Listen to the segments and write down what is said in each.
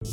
We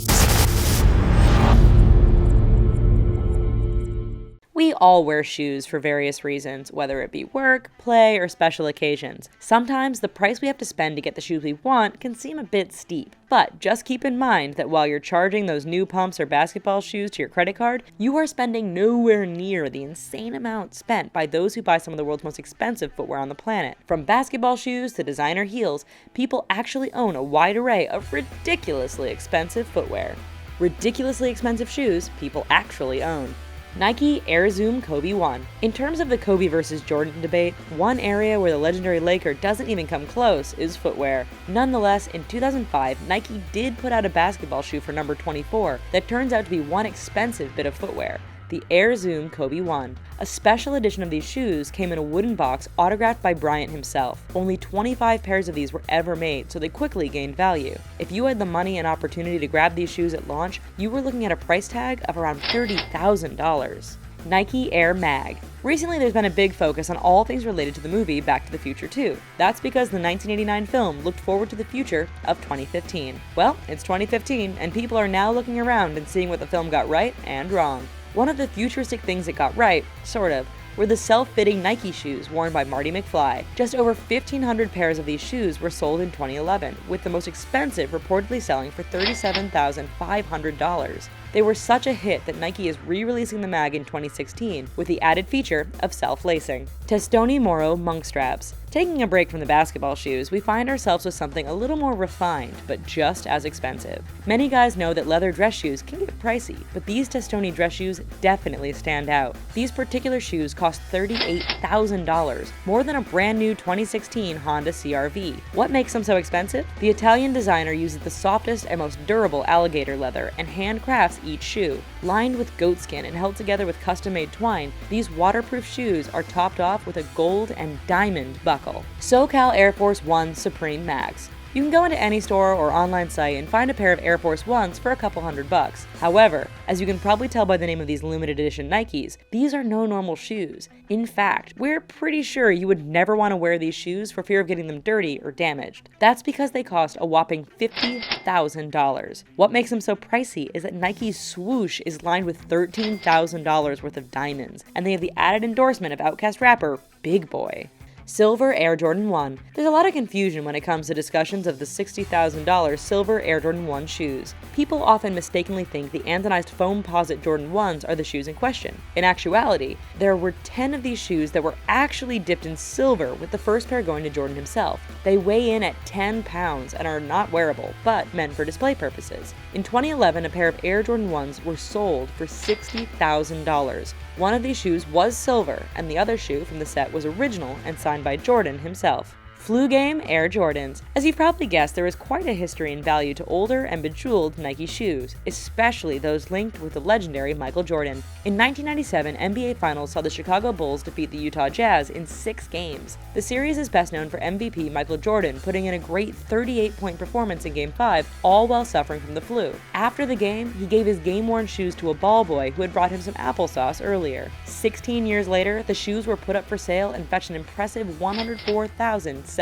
all wear shoes for various reasons, whether it be work, play, or special occasions. Sometimes the price we have to spend to get the shoes we want can seem a bit steep. But just keep in mind that while you're charging those new pumps or basketball shoes to your credit card, you are spending nowhere near the insane amount spent by those who buy some of the world's most expensive footwear on the planet. From basketball shoes to designer heels, people actually own a wide array of ridiculously expensive footwear. Ridiculously expensive shoes people actually own. Nike Air Zoom Kobe 1. In terms of the Kobe versus Jordan debate, one area where the legendary Laker doesn't even come close is footwear. Nonetheless, in 2005, Nike did put out a basketball shoe for number 24 that turns out to be one expensive bit of footwear. The Air Zoom Kobe 1. A special edition of these shoes came in a wooden box autographed by Bryant himself. Only 25 pairs of these were ever made, so they quickly gained value. If you had the money and opportunity to grab these shoes at launch, you were looking at a price tag of around $30,000. Nike Air Mag. Recently, there's been a big focus on all things related to the movie Back to the Future 2. That's because the 1989 film looked forward to the future of 2015. Well, it's 2015, and people are now looking around and seeing what the film got right and wrong. One of the futuristic things it got right, sort of, were the self-fitting Nike shoes worn by Marty McFly. Just over 1,500 pairs of these shoes were sold in 2011, with the most expensive reportedly selling for $37,500. They were such a hit that Nike is re-releasing the mag in 2016 with the added feature of self-lacing. Testoni Moro monk straps. Taking a break from the basketball shoes, we find ourselves with something a little more refined, but just as expensive. Many guys know that leather dress shoes can get pricey, but these Testoni dress shoes definitely stand out. These particular shoes cost $38,000, more than a brand new 2016 Honda CR-V. What makes them so expensive? The Italian designer uses the softest and most durable alligator leather and handcrafts each shoe. Lined with goatskin and held together with custom-made twine, these waterproof shoes are topped off with a gold and diamond buckle. SoCal Air Force One Supreme Max. You can go into any store or online site and find a pair of Air Force Ones for a couple $100. However, as you can probably tell by the name of these limited edition Nikes, these are no normal shoes. In fact, we're pretty sure you would never want to wear these shoes for fear of getting them dirty or damaged. That's because they cost a whopping $50,000. What makes them so pricey is that Nike's swoosh is lined with $13,000 worth of diamonds, and they have the added endorsement of Outkast rapper Big Boy. Silver Air Jordan 1. There's a lot of confusion when it comes to discussions of the $60,000 silver Air Jordan 1 shoes. People often mistakenly think the anodized foam-posite Jordan 1s are the shoes in question. In actuality, there were 10 of these shoes that were actually dipped in silver, with the first pair going to Jordan himself. They weigh in at 10 pounds and are not wearable, but meant for display purposes. In 2011, a pair of Air Jordan 1s were sold for $60,000. One of these shoes was silver, and the other shoe from the set was original and signed by Jordan himself. Flu Game Air Jordans. As you've probably guessed, there is quite a history and value to older and bejeweled Nike shoes, especially those linked with the legendary Michael Jordan. In 1997, NBA Finals saw the Chicago Bulls defeat the Utah Jazz in 6 games. The series is best known for MVP Michael Jordan putting in a great 38-point performance in Game 5, all while suffering from the flu. After the game, he gave his game-worn shoes to a ball boy who had brought him some applesauce earlier. 16 years later, the shoes were put up for sale and fetched an impressive $104,765.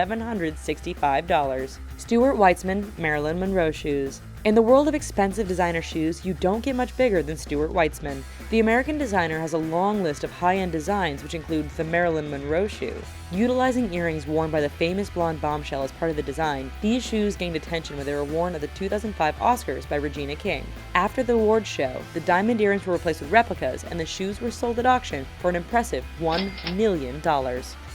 Stuart Weitzman Marilyn Monroe shoes. In the world of expensive designer shoes, you don't get much bigger than Stuart Weitzman. The American designer has a long list of high-end designs, which include the Marilyn Monroe shoe. Utilizing earrings worn by the famous blonde bombshell as part of the design, these shoes gained attention when they were worn at the 2005 Oscars by Regina King. After the awards show, the diamond earrings were replaced with replicas, and the shoes were sold at auction for an impressive $1 million.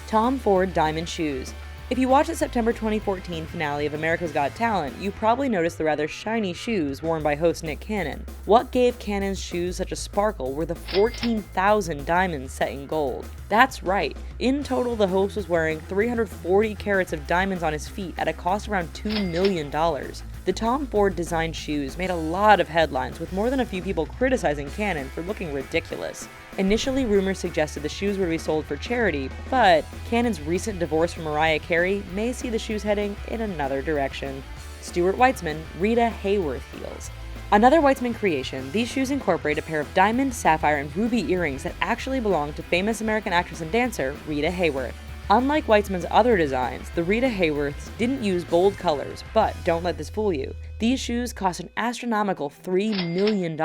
Tom Ford Diamond Shoes. If you watched the September 2014 finale of America's Got Talent, you probably noticed the rather shiny shoes worn by host Nick Cannon. What gave Cannon's shoes such a sparkle were the 14,000 diamonds set in gold. That's right, in total the host was wearing 340 carats of diamonds on his feet at a cost around $2 million. The Tom Ford designed shoes made a lot of headlines, with more than a few people criticizing Cannon for looking ridiculous. Initially, rumors suggested the shoes would be sold for charity, but Cannon's recent divorce from Mariah Carey may see the shoes heading in another direction. Stuart Weitzman Rita Hayworth heels. Another Weitzman creation, these shoes incorporate a pair of diamond, sapphire, and ruby earrings that actually belong to famous American actress and dancer Rita Hayworth. Unlike Weitzman's other designs, the Rita Hayworths didn't use bold colors, but don't let this fool you. These shoes cost an astronomical $3 million.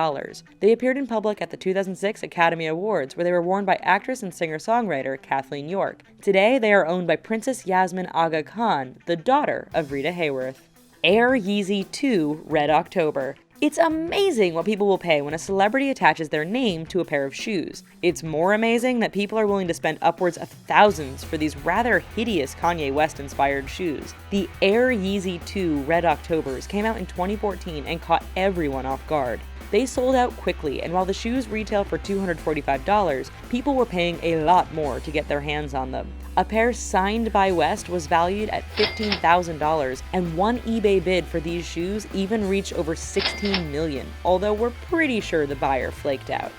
They appeared in public at the 2006 Academy Awards, where they were worn by actress and singer-songwriter Kathleen York. Today, they are owned by Princess Yasmin Aga Khan, the daughter of Rita Hayworth. Air Yeezy 2 Red October. It's amazing what people will pay when a celebrity attaches their name to a pair of shoes. It's more amazing that people are willing to spend upwards of thousands for these rather hideous Kanye West-inspired shoes. The Air Yeezy 2 Red Octobers came out in 2014 and caught everyone off guard. They sold out quickly, and while the shoes retail for $245, people were paying a lot more to get their hands on them. A pair signed by West was valued at $15,000, and one eBay bid for these shoes even reached over $16 million, although we're pretty sure the buyer flaked out.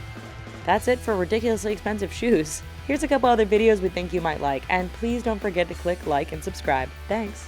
That's it for ridiculously expensive shoes. Here's a couple other videos we think you might like, and please don't forget to click like and subscribe. Thanks!